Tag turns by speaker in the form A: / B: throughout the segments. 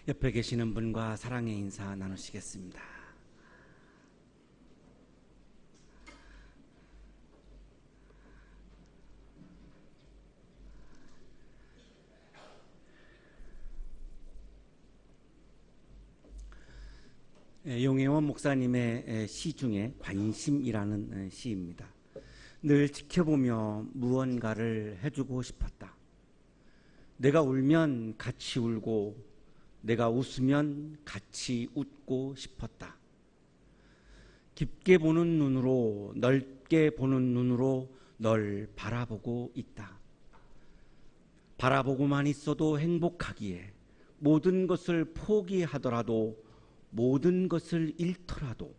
A: 옆에 계시는 분과 사랑의 인사 나누시겠습니다. 용혜원 목사님의 시 중에 관심이라는 시입니다. 늘 지켜보며 무언가를 해주고 싶었다. 내가 울면 같이 울고 내가 웃으면 같이 웃고 싶었다. 깊게 보는 눈으로, 넓게 보는 눈으로 널 바라보고 있다. 바라보고만 있어도 행복하기에 모든 것을 포기하더라도, 모든 것을 잃더라도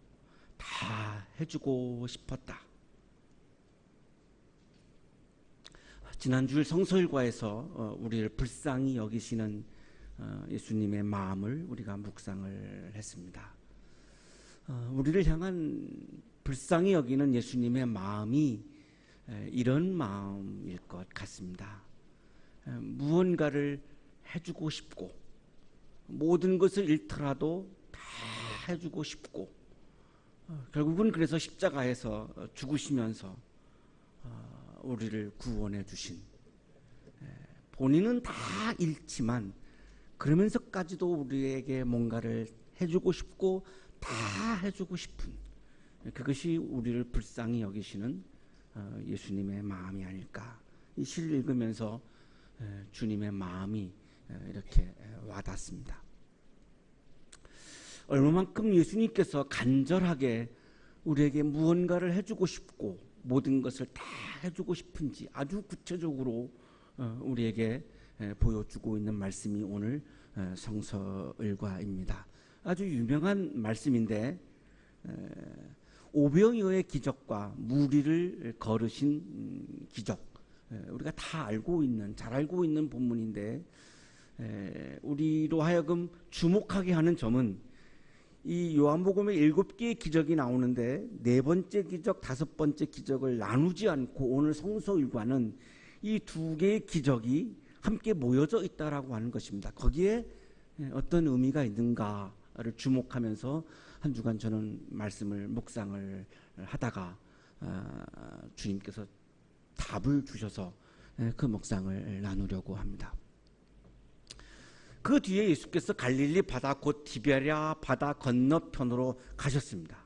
A: 다 해주고 싶었다. 지난주일 성서일과에서 우리를 불쌍히 여기시는 예수님의 마음을 우리가 묵상을 했습니다. 우리를 향한 불쌍히 여기는 예수님의 마음이 이런 마음일 것 같습니다. 무언가를 해주고 싶고 모든 것을 잃더라도 다 해주고 싶고, 결국은 그래서 십자가에서 죽으시면서 우리를 구원해 주신, 본인은 다 잃지만 그러면서까지도 우리에게 뭔가를 해주고 싶고 다 해주고 싶은, 그것이 우리를 불쌍히 여기시는 예수님의 마음이 아닐까. 이 시를 읽으면서 주님의 마음이 이렇게 와닿습니다. 얼마만큼 예수님께서 간절하게 우리에게 무언가를 해주고 싶고 모든 것을 다 해주고 싶은지 아주 구체적으로 우리에게 보여주고 있는 말씀이 오늘 성서일과입니다. 아주 유명한 말씀인데, 오병이어의 기적과 무리를 거르신 기적, 우리가 다 알고 있는, 잘 알고 있는 본문인데, 우리로 하여금 주목하게 하는 점은 이 요한복음에 7개의 기적이 나오는데 4번째 기적, 5번째 기적을 나누지 않고 오늘 성서일과는 이 2개의 기적이 함께 모여져 있다라고 하는 것입니다. 거기에 어떤 의미가 있는가를 주목하면서 한 주간 저는 말씀을 묵상을 하다가 주님께서 답을 주셔서 그 묵상을 나누려고 합니다. 그 뒤에 예수께서 갈릴리 바다 곧 디베랴 바다 건너편으로 가셨습니다.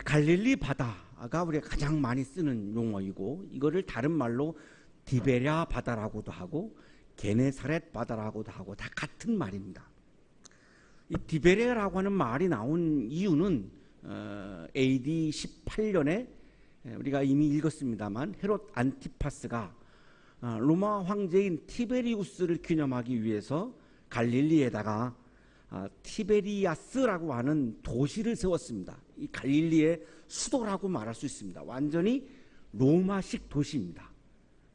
A: 갈릴리 바다가 우리가 가장 많이 쓰는 용어이고, 이거를 다른 말로 디베랴 바다라고도 하고 게네사렛 바다라고도 하고 다 같은 말입니다. 이 디베랴라고 하는 말이 나온 이유는 AD 18년에 우리가 이미 읽었습니다만 헤롯 안티파스가 로마 황제인 티베리우스를 기념하기 위해서 갈릴리에다가 티베리아스라고 하는 도시를 세웠습니다. 이 갈릴리의 수도라고 말할 수 있습니다. 완전히 로마식 도시입니다.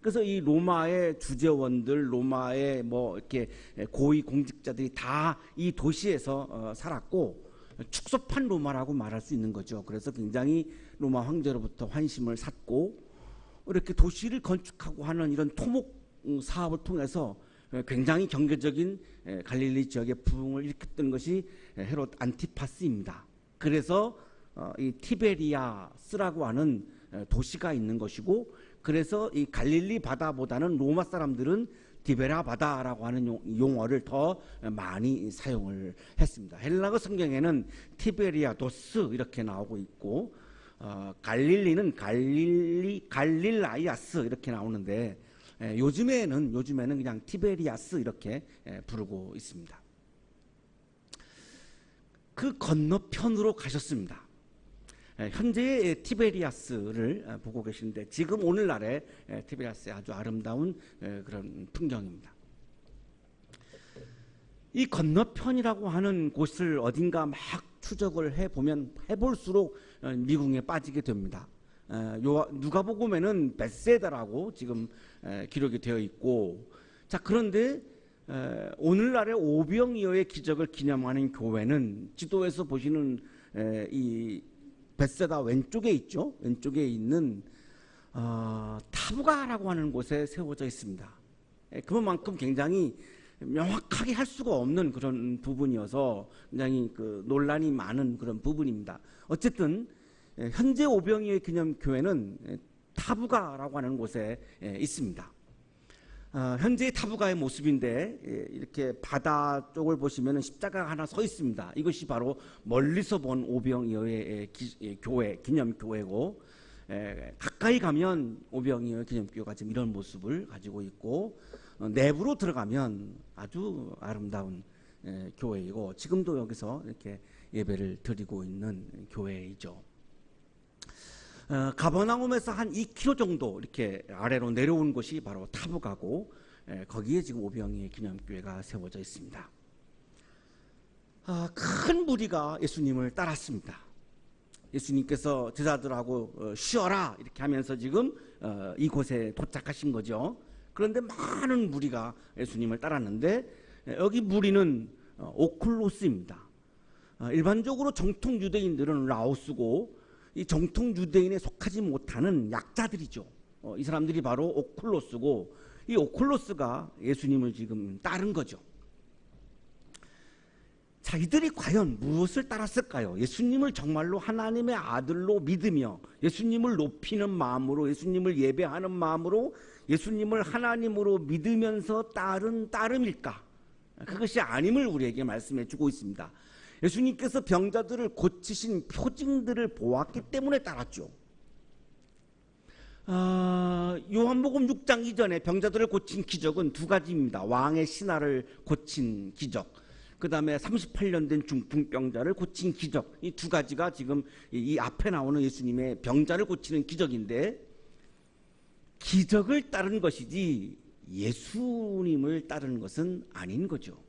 A: 그래서 이 로마의 주재원들, 로마의 뭐 이렇게 고위 공직자들이 다 이 도시에서 살았고, 축소판 로마라고 말할 수 있는 거죠. 그래서 굉장히 로마 황제로부터 환심을 샀고, 이렇게 도시를 건축하고 하는 이런 토목 사업을 통해서 굉장히 경제적인 갈릴리 지역의 부흥을 일으켰던 것이 헤롯 안티파스입니다. 그래서 이 티베리아스라고 하는 도시가 있는 것이고, 그래서 이 갈릴리 바다보다는 로마 사람들은 디베랴 바다라고 하는 용어를 더 많이 사용을 했습니다. 헬라어 성경에는 티베리아도스 이렇게 나오고 있고, 갈릴리는 갈릴라이아스 이렇게 나오는데, 요즘에는 그냥 티베리아스 이렇게 부르고 있습니다. 그 건너편으로 가셨습니다. 현재의 티베리아스를 보고 계시는데, 지금 오늘날의 티베리아스의 아주 아름다운 그런 풍경입니다. 이 건너편이라고 하는 곳을 어딘가 막 추적을 해보면 해볼수록 미궁에 빠지게 됩니다. 누가복음에는 벳세다라고 지금 기록이 되어 있고, 자, 그런데 오늘날의 오병이어의 기적을 기념하는 교회는 지도에서 보시는 이 벳세다 왼쪽에 있죠. 왼쪽에 있는 타부가라고 하는 곳에 세워져 있습니다. 그만큼 굉장히 명확하게 할 수가 없는 그런 부분이어서 굉장히 논란이 많은 그런 부분입니다. 어쨌든 현재 오병이어 기념교회는 타부가라고 하는 곳에 있습니다. 현재 타부가의 모습인데 이렇게 바다 쪽을 보시면 십자가가 하나 서 있습니다. 이것이 바로 멀리서 본 오병이어의 교회, 기념교회고, 가까이 가면 오병이어 기념교회가 지금 이런 모습을 가지고 있고, 내부로 들어가면 아주 아름다운 교회이고, 지금도 여기서 이렇게 예배를 드리고 있는 교회이죠. 가버나움에서 한 2km 정도 이렇게 아래로 내려온 곳이 바로 타부가고, 거기에 지금 오병이어 기념교회가 세워져 있습니다. 큰 무리가 예수님을 따랐습니다. 예수님께서 제자들하고 쉬어라 이렇게 하면서 지금 이곳에 도착하신 거죠. 그런데 많은 무리가 예수님을 따랐는데, 여기 무리는 오클로스입니다. 일반적으로 정통 유대인들은 라오스고, 이 정통 유대인에 속하지 못하는 약자들이죠. 이 사람들이 바로 오클로스고, 이 오클로스가 예수님을 지금 따른 거죠. 자, 이들이 과연 무엇을 따랐을까요? 예수님을 정말로 하나님의 아들로 믿으며 예수님을 높이는 마음으로, 예수님을 예배하는 마음으로 예수님을 하나님으로 믿으면서 따른 따름일까? 그것이 아님을 우리에게 말씀해 주고 있습니다. 예수님께서 병자들을 고치신 표징들을 보았기 때문에 따랐죠. 요한복음 6장 이전에 병자들을 고친 기적은 두 가지입니다. 왕의 신하를 고친 기적, 그 다음에 38년 된 중풍병자를 고친 기적, 이 두 가지가 지금 이 앞에 나오는 예수님의 병자를 고치는 기적인데, 기적을 따른 것이지 예수님을 따르는 것은 아닌 거죠.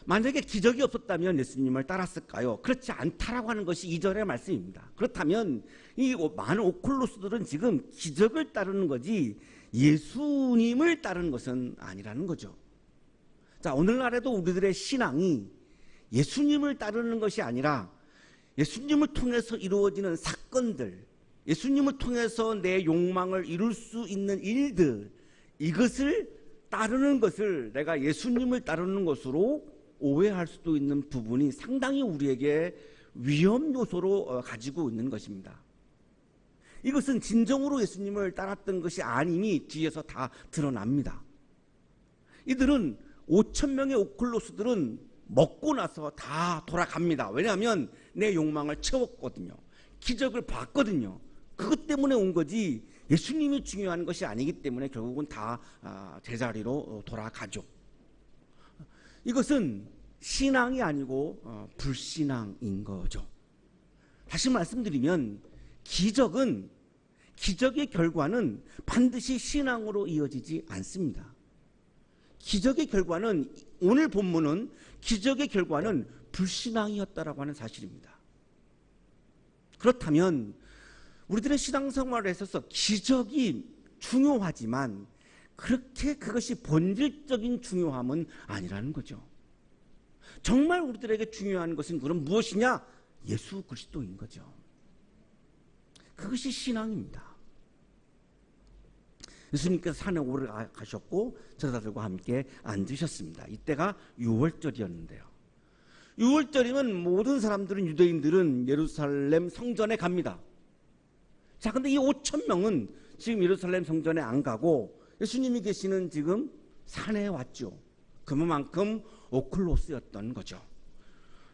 A: 만약에 기적이 없었다면 예수님을 따랐을까요? 그렇지 않다라고 하는 것이 이전의 말씀입니다. 그렇다면 이 많은 오클로스들은 지금 기적을 따르는 거지 예수님을 따르는 것은 아니라는 거죠. 자, 오늘날에도 우리들의 신앙이 예수님을 따르는 것이 아니라 예수님을 통해서 이루어지는 사건들, 예수님을 통해서 내 욕망을 이룰 수 있는 일들, 이것을 따르는 것을 내가 예수님을 따르는 것으로 오해할 수도 있는 부분이 상당히 우리에게 위험 요소로 가지고 있는 것입니다. 이것은 진정으로 예수님을 따랐던 것이 아님이 뒤에서 다 드러납니다. 이들은 5,000명의 오클로스들은 먹고 나서 다 돌아갑니다. 왜냐하면 내 욕망을 채웠거든요. 기적을 봤거든요. 그것 때문에 온 거지 예수님이 중요한 것이 아니기 때문에 결국은 다 제자리로 돌아가죠. 이것은 신앙이 아니고 불신앙인 거죠. 다시 말씀드리면 기적의 결과는 반드시 신앙으로 이어지지 않습니다. 기적의 결과는, 오늘 본문은 기적의 결과는 불신앙이었다라고 하는 사실입니다. 그렇다면 우리들의 신앙생활에 있어서 기적이 중요하지만 그렇게 그것이 본질적인 중요함은 아니라는 거죠. 정말 우리들에게 중요한 것은 그럼 무엇이냐? 예수 그리스도인 거죠. 그것이 신앙입니다. 예수님께서 산에 올라가셨고 제자들과 함께 앉으셨습니다. 이때가 6월절이었는데요. 6월절이면 모든 사람들은, 유대인들은 예루살렘 성전에 갑니다. 자, 근데 이 5,000명은 지금 예루살렘 성전에 안 가고 예수님이 계시는 지금 산에 왔죠. 그만큼 오클로스였던 거죠.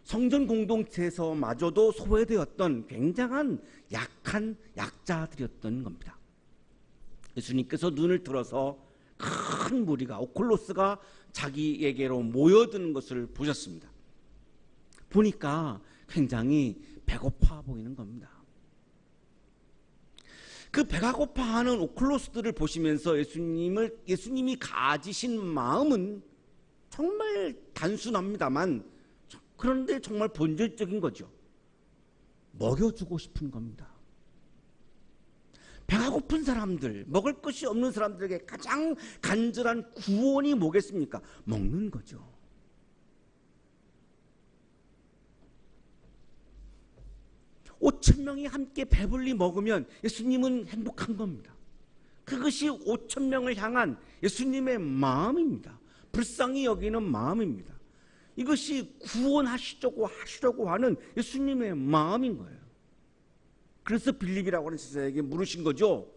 A: 성전 공동체에서마저도 소외되었던 굉장한 약한 약자들이었던 겁니다. 예수님께서 눈을 들어서 큰 무리가, 오클로스가 자기에게로 모여드는 것을 보셨습니다. 보니까 굉장히 배고파 보이는 겁니다. 그 배가 고파하는 오클로스들을 보시면서 예수님이 가지신 마음은 정말 단순합니다만, 그런데 정말 본질적인 거죠. 먹여주고 싶은 겁니다. 배가 고픈 사람들, 먹을 것이 없는 사람들에게 가장 간절한 구원이 뭐겠습니까? 먹는 거죠. (5,000명이) 함께 배불리 먹으면 예수님은 행복한 겁니다. 그것이 5천 명을 향한 예수님의 마음입니다. 불쌍히 여기는 마음입니다. 이것이 구원하시려고 하는 예수님의 마음인 거예요. 그래서 빌립이라고 하는 제자에게 물으신 거죠.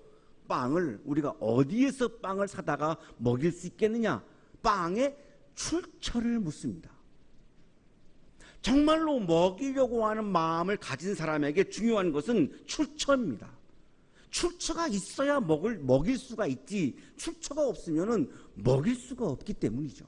A: 빵을 우리가 어디에서 빵을 사다가 먹일 수 있겠느냐? 빵의 출처를 묻습니다. 정말로 먹이려고 하는 마음을 가진 사람에게 중요한 것은 출처입니다. 출처가 있어야 먹일 수가 있지, 출처가 없으면 먹일 수가 없기 때문이죠.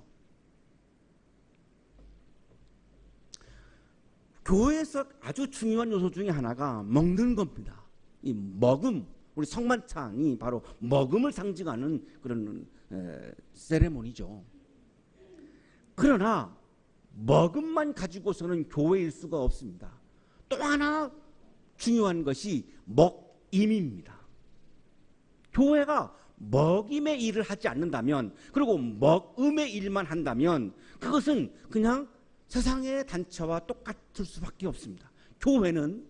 A: 교회에서 아주 중요한 요소 중에 하나가 먹는 겁니다. 이 먹음, 우리 성만찬이 바로 먹음을 상징하는 그런 세레모니죠. 그러나 먹음만 가지고서는 교회일 수가 없습니다. 또 하나 중요한 것이 먹임입니다. 교회가 먹임의 일을 하지 않는다면, 그리고 먹음의 일만 한다면 그것은 그냥 세상의 단체와 똑같을 수밖에 없습니다. 교회는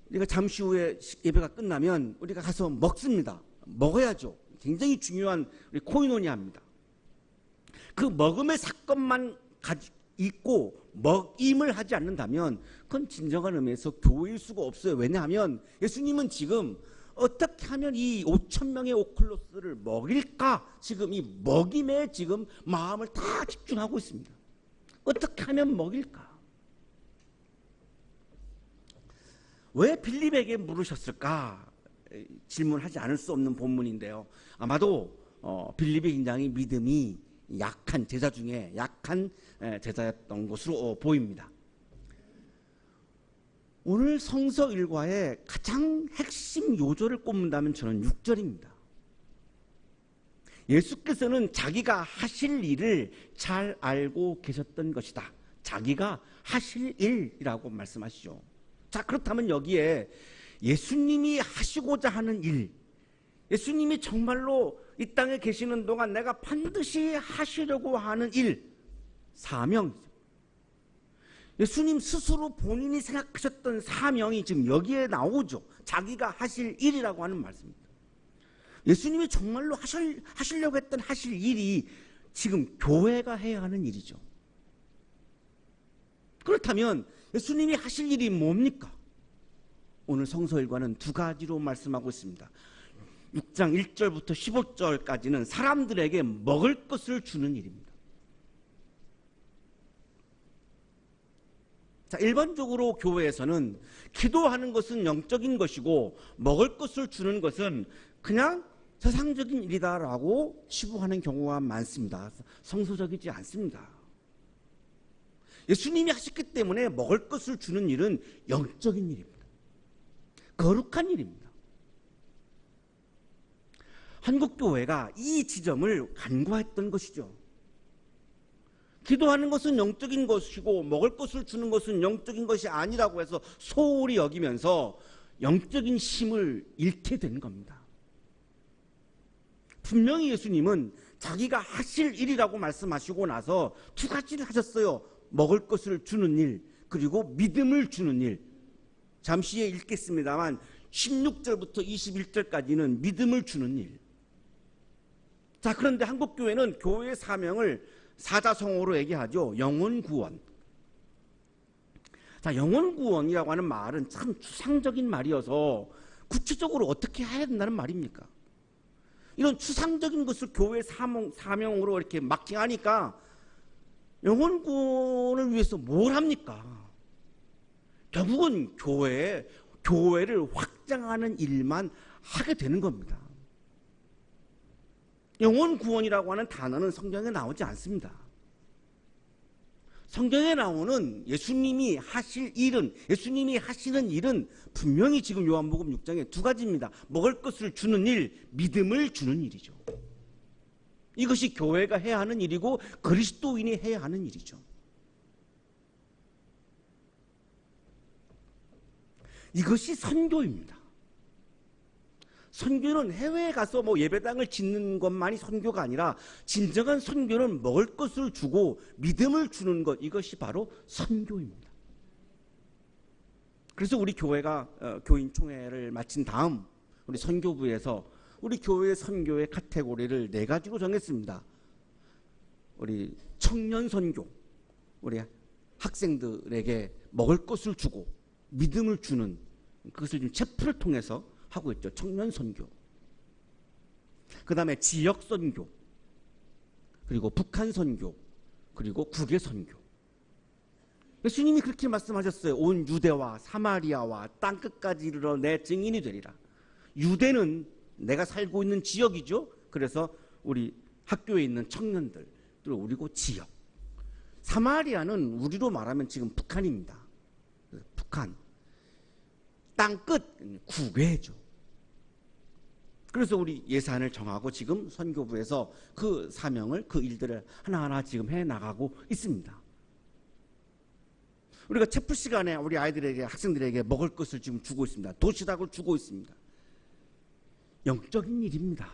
A: 우리가 잠시 후에 예배가 끝나면 우리가 가서 먹습니다. 먹어야죠. 굉장히 중요한 우리 코이노니아입니다. 그 먹음의 사건만 있고 먹임을 하지 않는다면 그건 진정한 의미에서 교회일 수가 없어요. 왜냐하면 예수님은 지금 어떻게 하면 이 5천 명의 오클로스를 먹일까, 지금 이 먹임에 지금 마음을 다 집중하고 있습니다. 어떻게 하면 먹일까? 왜 빌립에게 물으셨을까? 질문하지 않을 수 없는 본문인데요. 아마도 빌립이 굉장히 믿음이 약한 제자 중에 약한 제자였던 것으로 보입니다. 오늘 성서 일과의 가장 핵심 요절을 꼽는다면 저는 6절입니다. 예수께서는 자기가 하실 일을 잘 알고 계셨던 것이다. 자기가 하실 일이라고 말씀하시죠. 자, 그렇다면 여기에 예수님이 하시고자 하는 일, 예수님이 정말로 이 땅에 계시는 동안 내가 반드시 하시려고 하는 일, 사명, 예수님 스스로 본인이 생각하셨던 사명이 지금 여기에 나오죠. 자기가 하실 일이라고 하는 말씀입니다. 예수님이 정말로 하시려고 했던 하실 일이 지금 교회가 해야 하는 일이죠. 그렇다면 예수님이 하실 일이 뭡니까? 오늘 성서일과는 두 가지로 말씀하고 있습니다. 6장 1절부터 15절까지는 사람들에게 먹을 것을 주는 일입니다. 자, 일반적으로 교회에서는 기도하는 것은 영적인 것이고 먹을 것을 주는 것은 그냥 세상적인 일이다라고 치부하는 경우가 많습니다. 성서적이지 않습니다. 예수님이 하셨기 때문에 먹을 것을 주는 일은 영적인 일입니다. 거룩한 일입니다. 한국교회가 이 지점을 간과했던 것이죠. 기도하는 것은 영적인 것이고 먹을 것을 주는 것은 영적인 것이 아니라고 해서 소홀히 여기면서 영적인 힘을 잃게 된 겁니다. 분명히 예수님은 자기가 하실 일이라고 말씀하시고 나서 두 가지를 하셨어요. 먹을 것을 주는 일, 그리고 믿음을 주는 일. 잠시 후에 읽겠습니다만 16절부터 21절까지는 믿음을 주는 일. 자, 그런데 한국교회는 교회의 사명을 사자성어로 얘기하죠. 영혼구원. 자, 영혼구원이라고 하는 말은 참 추상적인 말이어서 구체적으로 어떻게 해야 된다는 말입니까? 이런 추상적인 것을 교회의 사명으로 이렇게 마킹하니까 영혼구원을 위해서 뭘 합니까? 결국은 교회를 확장하는 일만 하게 되는 겁니다. 영혼구원이라고 하는 단어는 성경에 나오지 않습니다. 성경에 나오는 예수님이 하시는 일은 분명히 지금 요한복음 6장에 두 가지입니다. 먹을 것을 주는 일, 믿음을 주는 일이죠. 이것이 교회가 해야 하는 일이고 그리스도인이 해야 하는 일이죠. 이것이 선교입니다. 선교는 해외에 가서 예배당을 짓는 것만이 선교가 아니라 진정한 선교는 먹을 것을 주고 믿음을 주는 것, 이것이 바로 선교입니다. 그래서 우리 교회가 교인총회를 마친 다음 우리 선교부에서 우리 교회 선교의 카테고리를 4가지로 정했습니다. 우리 청년 선교, 우리 학생들에게 먹을 것을 주고 믿음을 주는, 그것을 지금 체프를 통해서 하고 있죠. 청년 선교. 그 다음에 지역 선교, 그리고 북한 선교, 그리고 국외 선교. 예수님이 그렇게 말씀하셨어요. 온 유대와 사마리아와 땅끝까지 이르러 내 증인이 되리라. 유대는 내가 살고 있는 지역이죠. 그래서 우리 학교에 있는 청년들, 그리고 지역. 사마리아는 우리로 말하면 지금 북한입니다. 북한. 땅끝, 국외죠. 그래서 우리 예산을 정하고 지금 선교부에서 그 사명을, 그 일들을 하나하나 지금 해나가고 있습니다. 우리가 체프 시간에 우리 아이들에게, 학생들에게 먹을 것을 지금 주고 있습니다. 도시락을 주고 있습니다. 영적인 일입니다.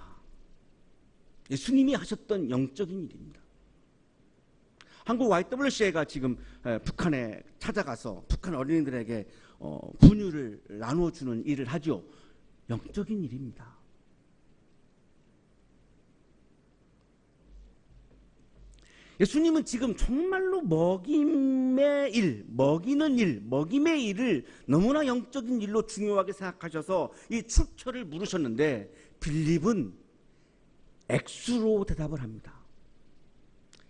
A: 예수님이 하셨던 영적인 일입니다. 한국 YWCA가 지금 북한에 찾아가서 북한 어린이들에게 분유를 나눠주는 일을 하죠. 영적인 일입니다. 예수님은 지금 정말로 먹임의 일, 먹이는 일, 먹임의 일을 너무나 영적인 일로 중요하게 생각하셔서 이 출처를 물으셨는데 빌립은 액수로 대답을 합니다.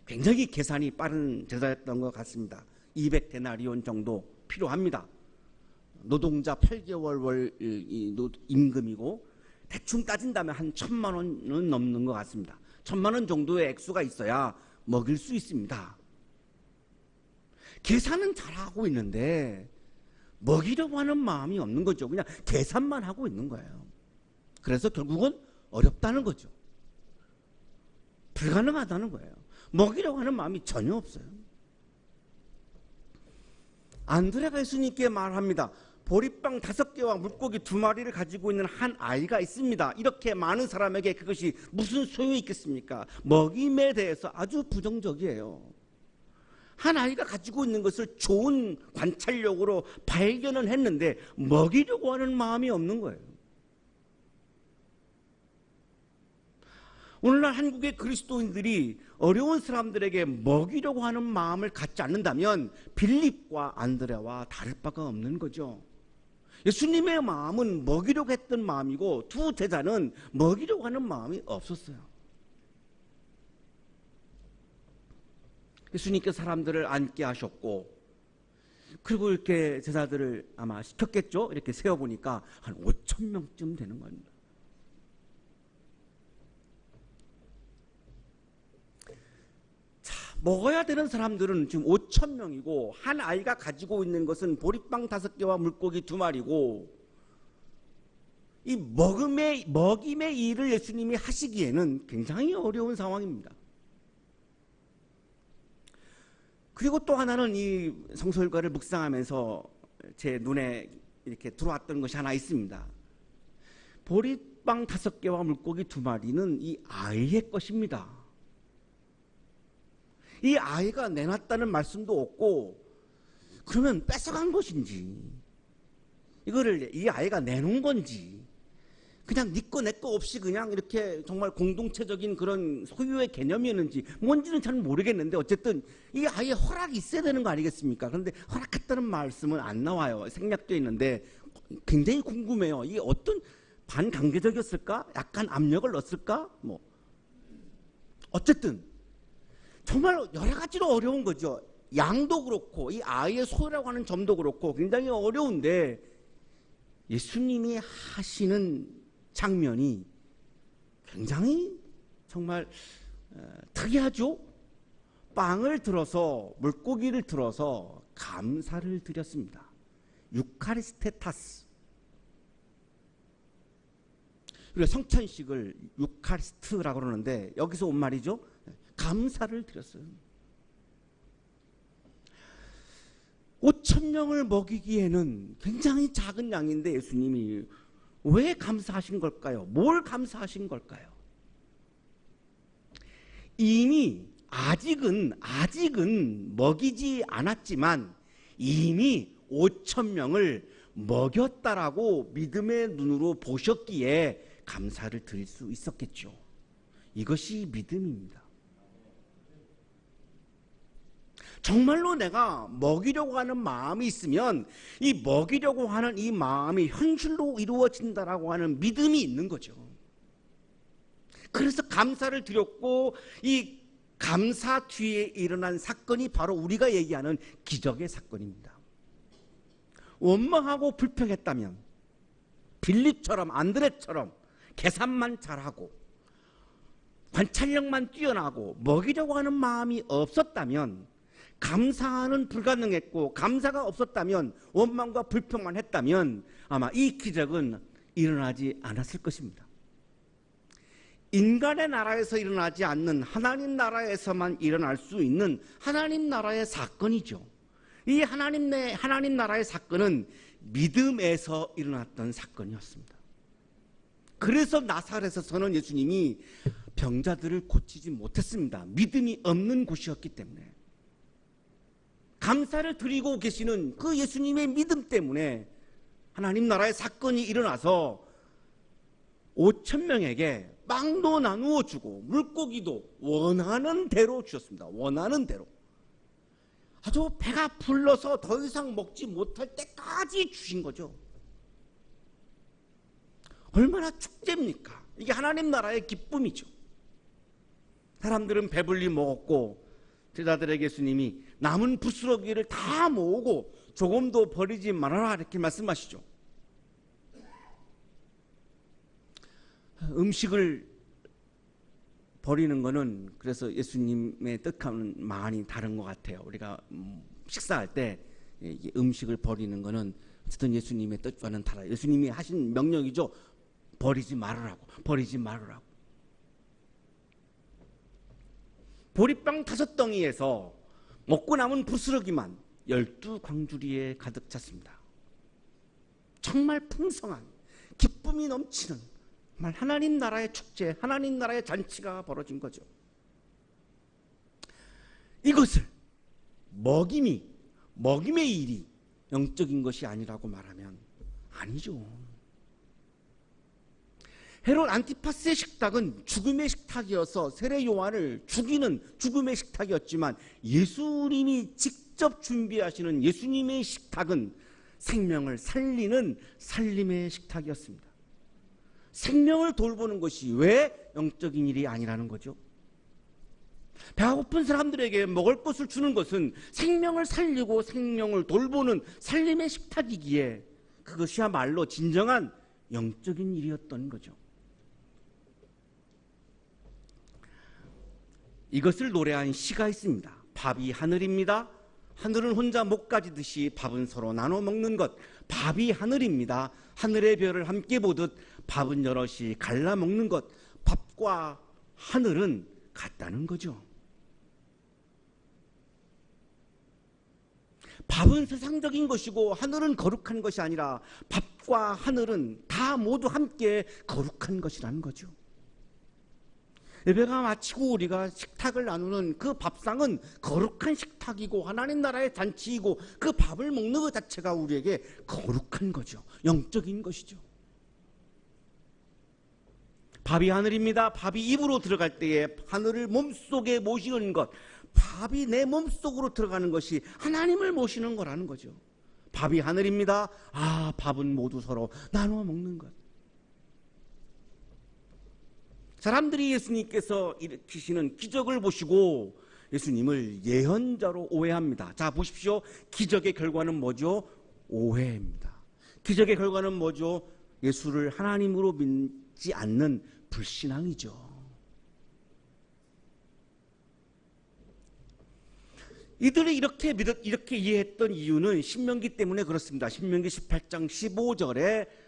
A: 굉장히 계산이 빠른 제자였던 것 같습니다. 200데나리온 정도 필요합니다. 노동자 8개월 월 임금이고 대충 따진다면 한 1,000만 원은 넘는 것 같습니다. 1,000만 원 정도의 액수가 있어야 먹일 수 있습니다. 계산은 잘하고 있는데 먹이려고 하는 마음이 없는 거죠. 그냥 계산만 하고 있는 거예요. 그래서 결국은 어렵다는 거죠. 불가능하다는 거예요. 먹이려고 하는 마음이 전혀 없어요. 안드레가 예수님께 말합니다. 보리빵 5개와 물고기 2마리를 가지고 있는 한 아이가 있습니다. 이렇게 많은 사람에게 그것이 무슨 소용이 있겠습니까? 먹임에 대해서 아주 부정적이에요. 한 아이가 가지고 있는 것을 좋은 관찰력으로 발견은 했는데 먹이려고 하는 마음이 없는 거예요. 오늘날 한국의 그리스도인들이 어려운 사람들에게 먹이려고 하는 마음을 갖지 않는다면 빌립과 안드레와 다를 바가 없는 거죠. 예수님의 마음은 먹이려고 했던 마음이고 두 제자는 먹이려고 하는 마음이 없었어요. 예수님께 사람들을 앉게 하셨고 그리고 이렇게 제자들을 아마 시켰겠죠. 이렇게 세어보니까 한 5,000명쯤 되는 겁니다. 먹어야 되는 사람들은 지금 5,000명이고 한 아이가 가지고 있는 것은 보리빵 5개와 물고기 2마리고 이 먹임의 일을 예수님이 하시기에는 굉장히 어려운 상황입니다. 그리고 또 하나는 이 성서일과를 묵상하면서 제 눈에 이렇게 들어왔던 것이 하나 있습니다. 보리빵 5개와 물고기 2마리는 이 아이의 것입니다. 이 아이가 내놨다는 말씀도 없고 그러면 뺏어간 것인지 이거를 이 아이가 내놓은 건지 그냥 네 거 내 거 없이 그냥 이렇게 정말 공동체적인 그런 소유의 개념이었는지 뭔지는 잘 모르겠는데 어쨌든 이 아이의 허락이 있어야 되는 거 아니겠습니까? 그런데 허락했다는 말씀은 안 나와요. 생략되어 있는데 굉장히 궁금해요. 이게 어떤 반강제적이었을까? 약간 압력을 넣었을까? 어쨌든 정말 여러 가지로 어려운 거죠. 양도 그렇고 이 아이의 소유라고 하는 점도 그렇고 굉장히 어려운데 예수님이 하시는 장면이 굉장히 정말 특이하죠. 빵을 들어서 물고기를 들어서 감사를 드렸습니다. 유카리스테타스. 우리가 성찬식을 유카리스트라고 그러는데 여기서 온 말이죠. 감사를 드렸어요. 5,000명을 먹이기에는 굉장히 작은 양인데 예수님이 왜 감사하신 걸까요? 뭘 감사하신 걸까요? 이미 아직은 먹이지 않았지만 이미 5,000명을 먹였다라고 믿음의 눈으로 보셨기에 감사를 드릴 수 있었겠죠. 이것이 믿음입니다. 정말로 내가 먹이려고 하는 마음이 있으면 이 먹이려고 하는 이 마음이 현실로 이루어진다라고 하는 믿음이 있는 거죠. 그래서 감사를 드렸고, 이 감사 뒤에 일어난 사건이 바로 우리가 얘기하는 기적의 사건입니다. 원망하고 불평했다면, 빌립처럼 안드레처럼 계산만 잘하고 관찰력만 뛰어나고 먹이려고 하는 마음이 없었다면, 감사는 불가능했고, 감사가 없었다면, 원망과 불평만 했다면 아마 이 기적은 일어나지 않았을 것입니다. 인간의 나라에서 일어나지 않는 하나님 나라에서만 일어날 수 있는 하나님 나라의 사건이죠. 이 하나님 나라의 사건은 믿음에서 일어났던 사건이었습니다. 그래서 나사렛에서는 예수님이 병자들을 고치지 못했습니다. 믿음이 없는 곳이었기 때문에. 감사를 드리고 계시는 그 예수님의 믿음 때문에 하나님 나라의 사건이 일어나서 5,000명에게 빵도 나누어 주고 물고기도 원하는 대로 주셨습니다. 원하는 대로. 아주 배가 불러서 더 이상 먹지 못할 때까지 주신 거죠. 얼마나 축제입니까? 이게 하나님 나라의 기쁨이죠. 사람들은 배불리 먹었고, 제자들에게 예수님이 남은 부스러기를 다 모으고 조금도 버리지 말아라 이렇게 말씀하시죠. 음식을 버리는 거는 그래서 예수님의 뜻하는 많이 다른 것 같아요. 우리가 식사할 때 음식을 버리는 거는 어쨌든 예수님의 뜻과는 달라요. 예수님이 하신 명령이죠. 버리지 말으라고. 버리지 말으라고. 보리빵 5덩이에서 먹고 남은 부스러기만 12광주리에 가득 찼습니다. 정말 풍성한 기쁨이 넘치는 정말 하나님 나라의 축제, 하나님 나라의 잔치가 벌어진 거죠. 이것을 먹임의 일이 영적인 것이 아니라고 말하면 아니죠. 헤롯 안티파스의 식탁은 죽음의 식탁이어서 세례 요한을 죽이는 죽음의 식탁이었지만, 예수님이 직접 준비하시는 예수님의 식탁은 생명을 살리는 살림의 식탁이었습니다. 생명을 돌보는 것이 왜 영적인 일이 아니라는 거죠? 배가 고픈 사람들에게 먹을 것을 주는 것은 생명을 살리고 생명을 돌보는 살림의 식탁이기에 그것이야말로 진정한 영적인 일이었던 거죠. 이것을 노래한 시가 있습니다. 밥이 하늘입니다. 하늘은 혼자 못 가지듯이 밥은 서로 나눠 먹는 것. 밥이 하늘입니다. 하늘의 별을 함께 보듯 밥은 여럿이 갈라 먹는 것. 밥과 하늘은 같다는 거죠. 밥은 세상적인 것이고 하늘은 거룩한 것이 아니라 밥과 하늘은 다 모두 함께 거룩한 것이라는 거죠. 예배가 마치고 우리가 식탁을 나누는 그 밥상은 거룩한 식탁이고 하나님 나라의 잔치이고, 그 밥을 먹는 것 자체가 우리에게 거룩한 거죠. 영적인 것이죠. 밥이 하늘입니다. 밥이 입으로 들어갈 때에 하늘을 몸속에 모시는 것, 밥이 내 몸속으로 들어가는 것이 하나님을 모시는 거라는 거죠. 밥이 하늘입니다. 아, 밥은 모두 서로 나누어 먹는 것. 사람들이 예수님께서 일으키시는 기적을 보시고 예수님을 예언자로 오해합니다. 자, 보십시오. 기적의 결과는 뭐죠? 오해입니다. 기적의 결과는 뭐죠? 예수를 하나님으로 믿지 않는 불신앙이죠. 이들이 이렇게 이해했던 이유는 신명기 때문에 그렇습니다. 신명기 18장 15절에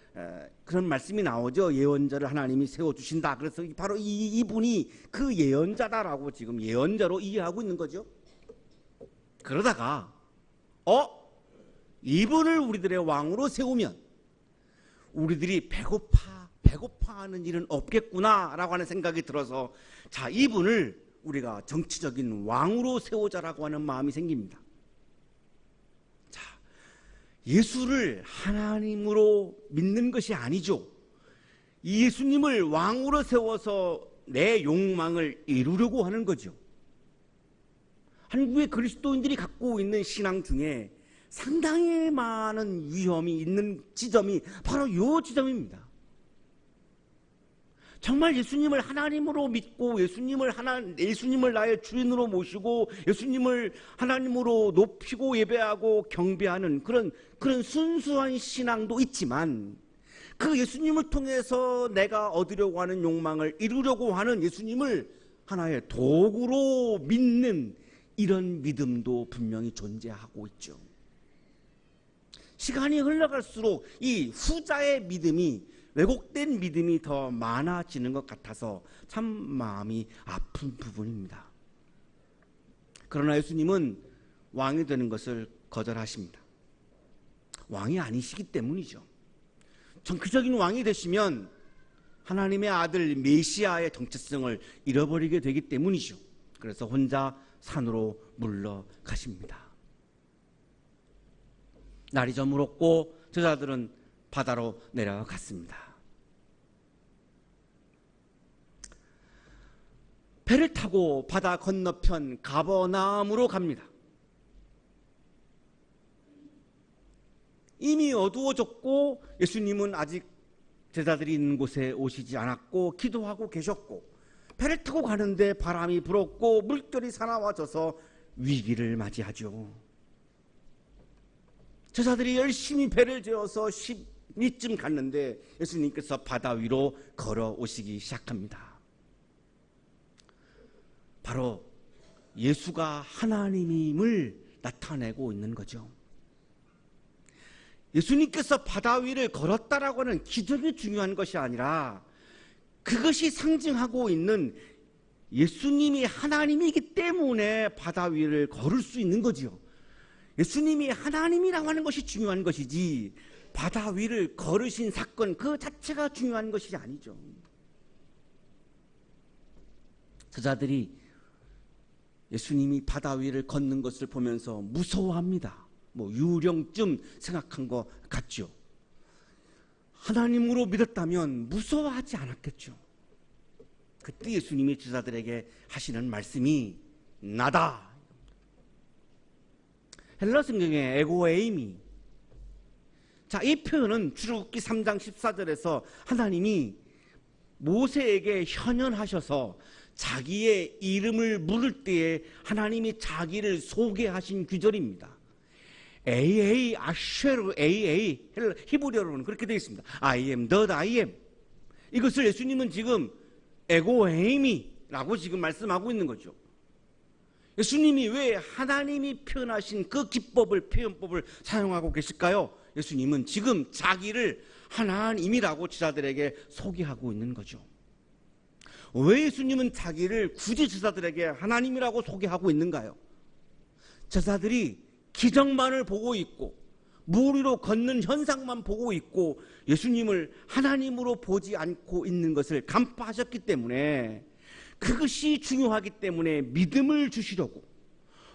A: 그런 말씀이 나오죠. 예언자를 하나님이 세워주신다. 그래서 바로 이분이 그 예언자다라고 지금 예언자로 이해하고 있는 거죠. 그러다가 이분을 우리들의 왕으로 세우면 우리들이 배고파하는 일은 없겠구나라고 하는 생각이 들어서, 자, 이분을 우리가 정치적인 왕으로 세우자라고 하는 마음이 생깁니다. 예수를 하나님으로 믿는 것이 아니죠. 이 예수님을 왕으로 세워서 내 욕망을 이루려고 하는 거죠. 한국의 그리스도인들이 갖고 있는 신앙 중에 상당히 많은 위험이 있는 지점이 바로 이 지점입니다. 정말 예수님을 하나님으로 믿고 예수님을 나의 주인으로 모시고 예수님을 하나님으로 높이고 예배하고 경배하는 그런 순수한 신앙도 있지만, 그 예수님을 통해서 내가 얻으려고 하는 욕망을 이루려고 하는 예수님을 하나의 도구로 믿는 이런 믿음도 분명히 존재하고 있죠. 시간이 흘러갈수록 이 후자의 믿음이, 왜곡된 믿음이 더 많아지는 것 같아서 참 마음이 아픈 부분입니다. 그러나 예수님은 왕이 되는 것을 거절하십니다. 왕이 아니시기 때문이죠. 정치적인 왕이 되시면 하나님의 아들 메시아의 정체성을 잃어버리게 되기 때문이죠. 그래서 혼자 산으로 물러가십니다. 날이 저물었고 제자들은 바다로 내려갔습니다. 배를 타고 바다 건너편 가버나움으로 갑니다. 이미 어두워졌고 예수님은 아직 제자들이 있는 곳에 오시지 않았고 기도하고 계셨고, 배를 타고 가는데 바람이 불었고 물결이 사나워져서 위기를 맞이하죠. 제자들이 열심히 배를 저어서 10리쯤 갔는데 예수님께서 바다 위로 걸어오시기 시작합니다. 바로 예수가 하나님임을 나타내고 있는 거죠. 예수님께서 바다 위를 걸었다라고 하는 기적이 중요한 것이 아니라, 그것이 상징하고 있는 예수님이 하나님이기 때문에 바다 위를 걸을 수 있는 거지요. 예수님이 하나님이라고 하는 것이 중요한 것이지 바다 위를 걸으신 사건 그 자체가 중요한 것이 아니죠. 제자들이 예수님이 바다 위를 걷는 것을 보면서 무서워합니다. 유령쯤 생각한 것 같죠. 하나님으로 믿었다면 무서워하지 않았겠죠. 그때 예수님이 제자들에게 하시는 말씀이 나다. 헬라 성경의 에고에이미. 자, 이 표현은 출애굽기 3장 14절에서 하나님이 모세에게 현현하셔서 자기의 이름을 물을 때에 하나님이 자기를 소개하신 규절입니다. AA 아쉐르 AA 히브리어로는 그렇게 되어 있습니다. I am that I am. 이것을 예수님은 지금 에고에이미라고 지금 말씀하고 있는 거죠. 예수님이 왜 하나님이 표현하신 그 표현법을 사용하고 계실까요? 예수님은 지금 자기를 하나님이라고 제자들에게 소개하고 있는 거죠. 왜 예수님은 자기를 굳이 제자들에게 하나님이라고 소개하고 있는가요? 제자들이 기적만을 보고 있고 물 위로 걷는 현상만 보고 있고 예수님을 하나님으로 보지 않고 있는 것을 간파하셨기 때문에, 그것이 중요하기 때문에 믿음을 주시려고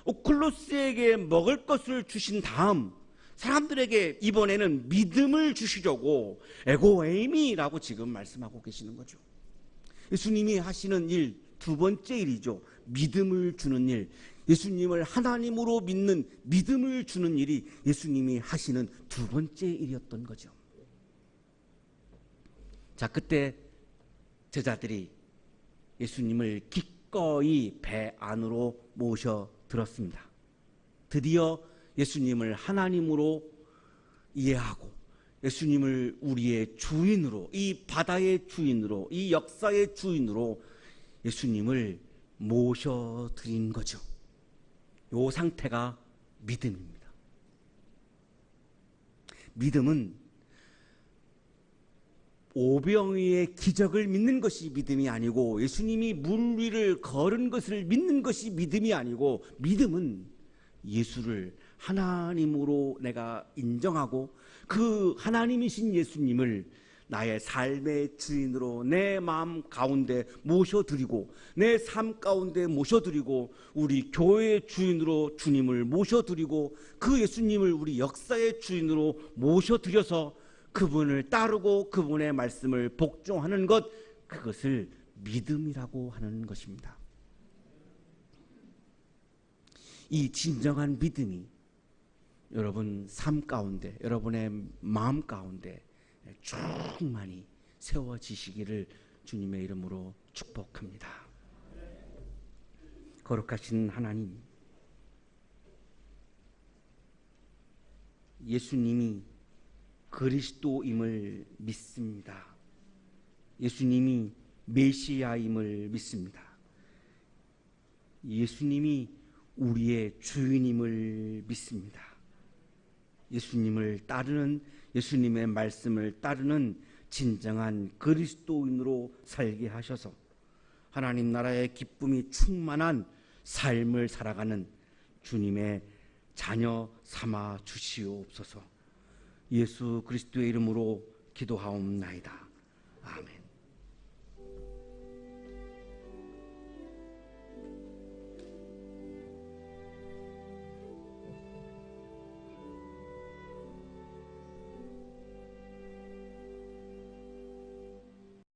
A: 오클로스에게 먹을 것을 주신 다음 사람들에게 이번에는 믿음을 주시려고 에고에이미라고 지금 말씀하고 계시는 거죠. 예수님이 하시는 일, 두 번째 일이죠. 믿음을 주는 일. 예수님을 하나님으로 믿는 믿음을 주는 일이 예수님이 하시는 두 번째 일이었던 거죠. 자, 그때 제자들이 예수님을 기꺼이 배 안으로 모셔 들었습니다. 드디어 예수님을 하나님으로 이해하고 예수님을 우리의 주인으로, 이 바다의 주인으로, 이 역사의 주인으로 예수님을 모셔드린 거죠. 이 상태가 믿음입니다. 믿음은 오병이의 기적을 믿는 것이 믿음이 아니고, 예수님이 물 위를 걸은 것을 믿는 것이 믿음이 아니고, 믿음은 예수를 하나님으로 내가 인정하고 그 하나님이신 예수님을 나의 삶의 주인으로 내 마음 가운데 모셔드리고, 내 삶 가운데 모셔드리고, 우리 교회의 주인으로 주님을 모셔드리고, 그 예수님을 우리 역사의 주인으로 모셔드려서 그분을 따르고 그분의 말씀을 복종하는 것, 그것을 믿음이라고 하는 것입니다. 이 진정한 믿음이 여러분 삶 가운데, 여러분의 마음 가운데 충만히 세워지시기를 주님의 이름으로 축복합니다. 거룩하신 하나님, 예수님이 그리스도임을 믿습니다. 예수님이 메시아임을 믿습니다. 예수님이 우리의 주인임을 믿습니다. 예수님을 따르는, 예수님의 말씀을 따르는 진정한 그리스도인으로 살게 하셔서 하나님 나라의 기쁨이 충만한 삶을 살아가는 주님의 자녀 삼아 주시옵소서. 예수 그리스도의 이름으로 기도하옵나이다. 아멘.